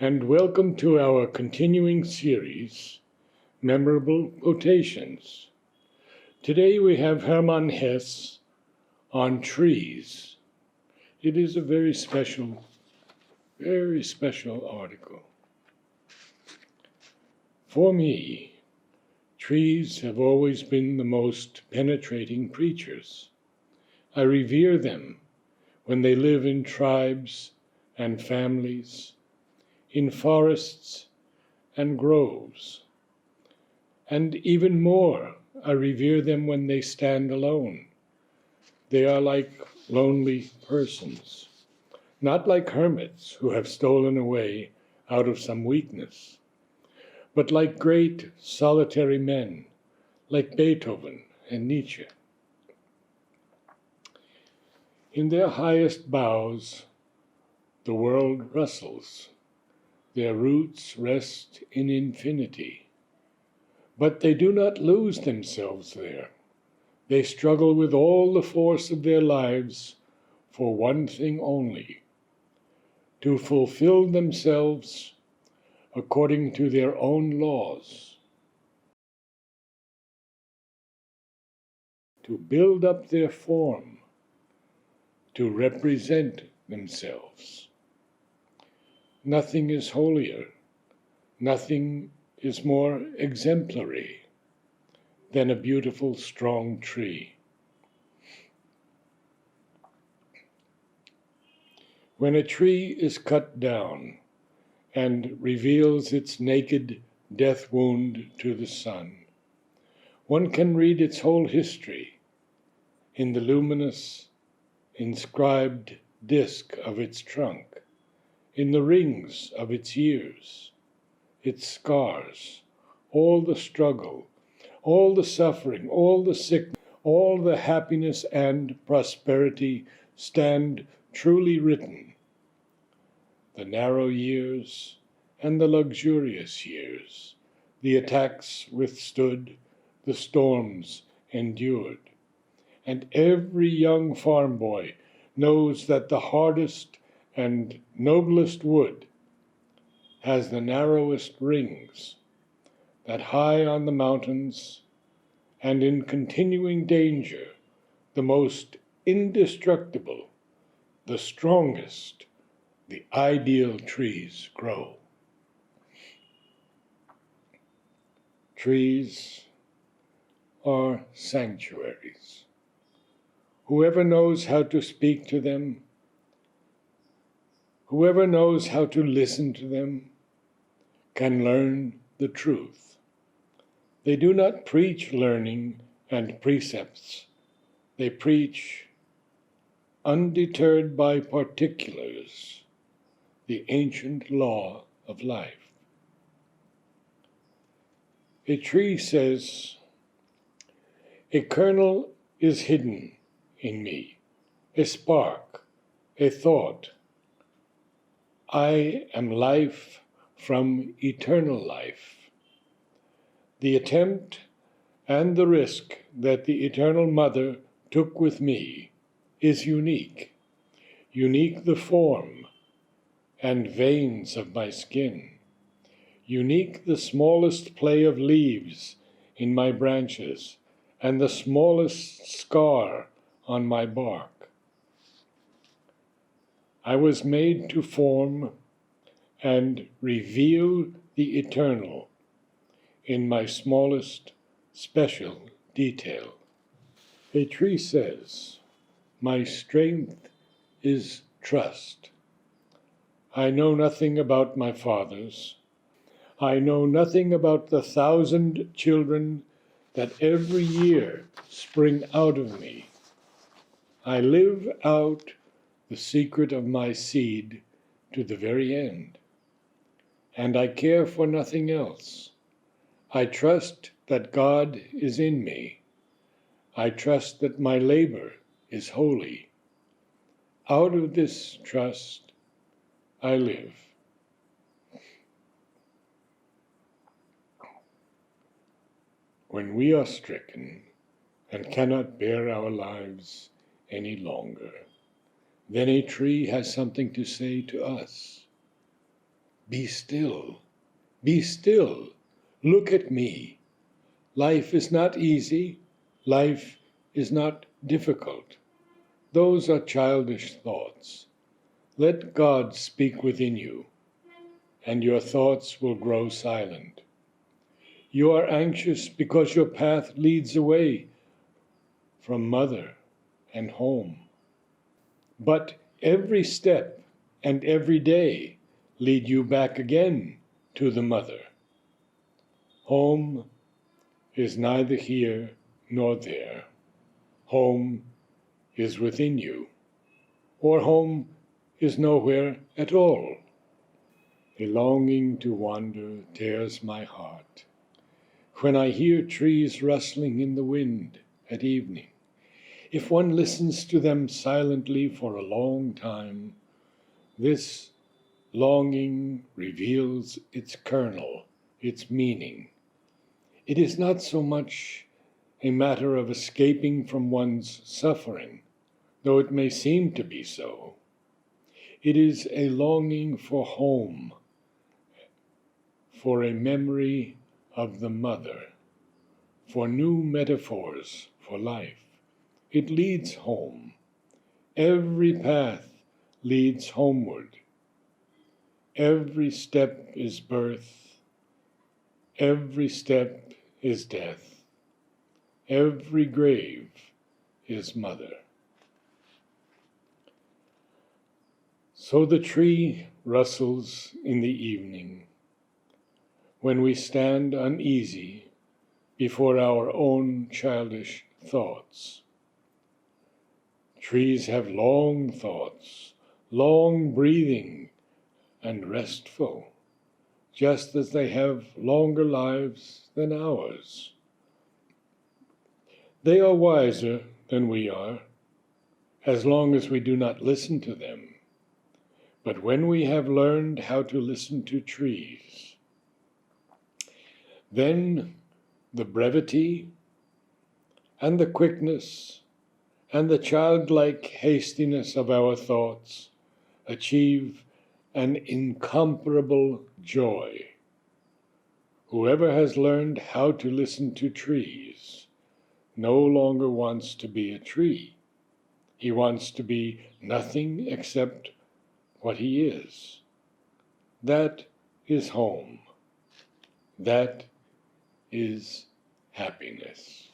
and welcome to our continuing series, Memorable Quotations. Today we have Hermann Hesse on trees. It is a very special article. For me, trees have always been the most penetrating creatures. I revere them when they live in tribes and families, in forests and groves. And even more, I revere them when they stand alone. They are like lonely persons, not like hermits who have stolen away out of some weakness, but like great solitary men, like Beethoven and Nietzsche. In their highest boughs, the world rustles. Their roots rest in infinity. But they do not lose themselves there. They struggle with all the force of their lives for one thing only: to fulfill themselves according to their own laws, to build up their form, to represent themselves. Nothing is holier, nothing is more exemplary than a beautiful, strong tree. When a tree is cut down and reveals its naked death wound to the sun, one can read its whole history in the luminous, inscribed disk of its trunk, in the rings of its years, its scars, all the struggle, all the suffering, all the sickness, all the happiness and prosperity stand truly written. The narrow years and the luxurious years, the attacks withstood, the storms endured. And every young farm boy knows that the hardest and noblest wood has the narrowest rings, that high on the mountains and in continuing danger, the most indestructible, the strongest, the ideal trees grow. Trees are sanctuaries. Whoever knows how to speak to them, whoever knows how to listen to them, can learn the truth. They do not preach learning and precepts. They preach, undeterred by particulars, the ancient law of life. A tree says, "A kernel is hidden in me, a spark, a thought. I am life from eternal life. The attempt and the risk that the Eternal Mother took with me is unique. Unique the form and veins of my skin. Unique the smallest play of leaves in my branches and the smallest scar on my bark. I was made to form and reveal the eternal in my smallest special detail." A tree says, "My strength is trust. I know nothing about my fathers. I know nothing about the 1,000 children that every year spring out of me. I live out the secret of my seed to the very end. And I care for nothing else. I trust that God is in me. I trust that my labor is holy. Out of this trust I live." When we are stricken and cannot bear our lives any longer, then a tree has something to say to us. Be still, be still, look at me. Life is not easy, life is not difficult. Those are childish thoughts. Let God speak within you, and your thoughts will grow silent. You are anxious because your path leads away from mother and home. But every step and every day lead you back again to the mother. Home is neither here nor there. Home is within you, or home is nowhere at all. A longing to wander tears my heart. When I hear trees rustling in the wind at evening, if one listens to them silently for a long time, this longing reveals its kernel, its meaning. It is not so much a matter of escaping from one's suffering, though it may seem to be so. It is a longing for home, for a memory of the mother, for new metaphors for life. It leads home. Every path leads homeward. Every step is birth. Every step is death. Every grave is mother. So the tree rustles in the evening, when we stand uneasy before our own childish thoughts. Trees have long thoughts, long breathing, and restful, just as they have longer lives than ours. They are wiser than we are, as long as we do not listen to them. But when we have learned how to listen to trees, then the brevity and the quickness and the childlike hastiness of our thoughts achieve an incomparable joy. Whoever has learned how to listen to trees no longer wants to be a tree. He wants to be nothing except what he is. That is home. That is happiness.